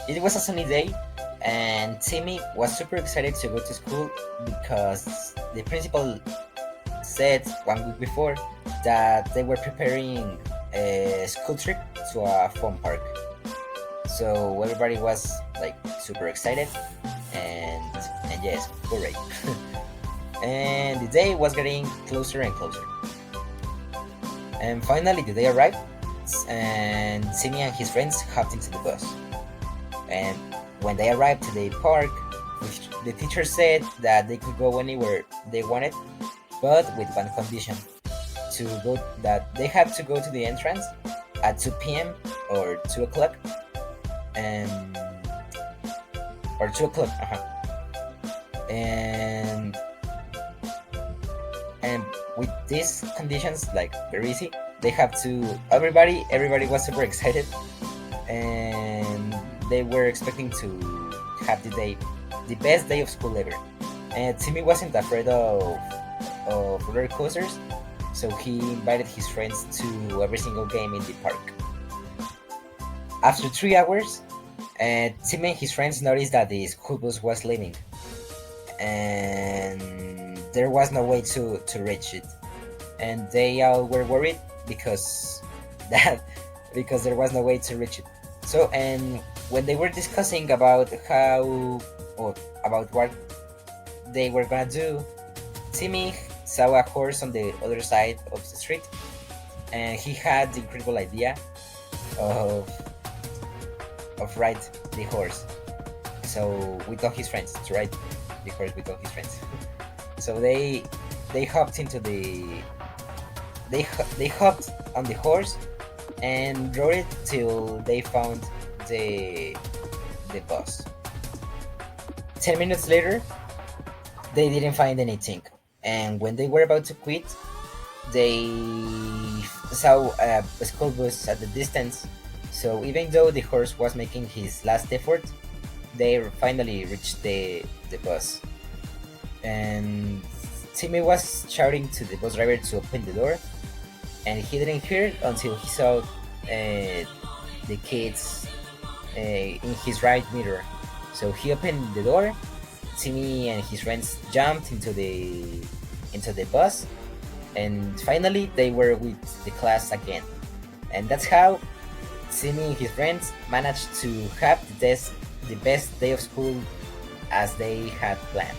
It was a sunny day, and Timmy was super excited to go to school because the principal said 1 week before that they were preparing a school trip to a fun park. So everybody was like super excited, and and yes, hooray! And the day was getting closer and closer. And finally, the day arrived, and Timmy and his friends hopped into the bus. And when they arrived to the park, the teacher said that they could go anywhere they wanted, but with one condition: to go that they had to go to the entrance at 2 p.m. or 2 o'clock, and or 2 o'clock, and and with these conditions, like very easy, they have to. Everybody was super excited, and they were expecting to have the best day of school ever. And Timmy wasn't afraid of roller coasters, so he invited his friends to every single game in the park. After 3 hours, Timmy and his friends noticed that the school bus was leaving, and there was no way to reach it. And they all were worried because that because there was no way to reach it. So, and when they were discussing about how or about what they were gonna do, Timmy saw a horse on the other side of the street, and he had the incredible idea of ride the horse. So we told his friends to ride the horse. We told his friends. So they hopped into the they hopped on the horse and rode it till they found the bus. 10 minutes later, they didn't find anything, and when they were about to quit, they saw a school bus at the distance. So even though the horse was making his last effort, they finally reached the bus. And Timmy was shouting to the bus driver to open the door, and he didn't hear it until he saw the kids in his right mirror. So he opened the door. Timmy and his friends jumped into the bus, and finally they were with the class again. And that's how Timmy and his friends managed to have the best day of school as they had planned.